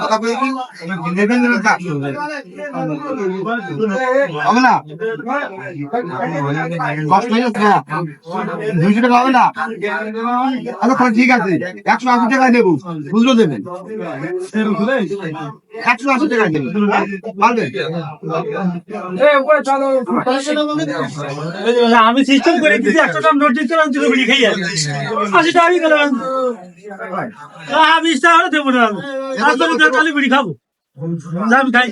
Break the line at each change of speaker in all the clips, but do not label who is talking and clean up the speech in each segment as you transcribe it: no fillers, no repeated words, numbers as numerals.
কথা বলবি নেবেন হবে না, কষ্ট হয়ে যাচ্ছে না, 200 টাকা হবে না। আচ্ছা ঠিক আছে, 180 টাকায় দেবো, খুচরো দেবেন, 180 টাকায় দেবেন, পারবেন?
আমি সিস্টেম করে দিচ্ছি, 100 টাকা নোট দিতে বিড়ি খাই 80 টাকা গেলাম, 20 টাকা দেবো না, খালি বিড়ি খাবো, আমি খাই।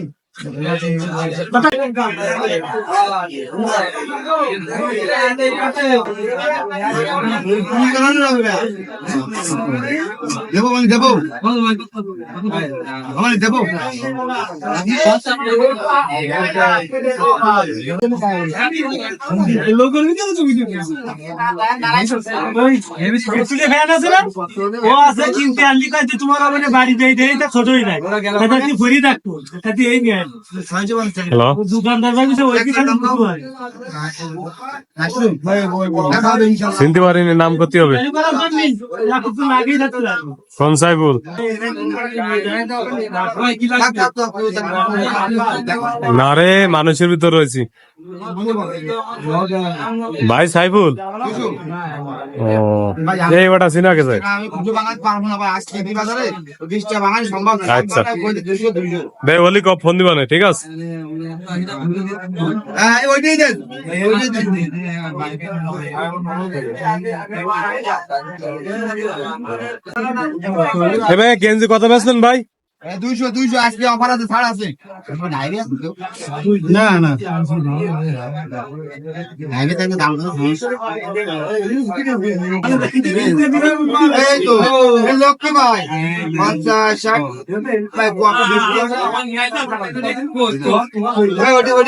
দেবো মানে দেবো, মানে দেবো।
তোমার বাড়ি দেয় ছোটই নাই, ফরি থাকতো এই নিয়ে দোকানদার
চিনতে পারিনি, নাম করতে হবে কোন সাইফুল? না রে, মানুষের ভিতর রয়েছি ভাই সাইফুল। ও এই ওটা চিনা গেছে। আচ্ছা বে বলি কব ফোন দিবা না, ঠিক আছে? এবার গেঞ্জি কত বেচলেন ভাই?
200 আজকে অফার আছে, ছাড় আছে। না না লক্ষ্য ভাই 50 60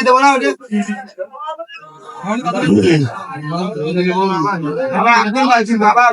দেবো না, বাবা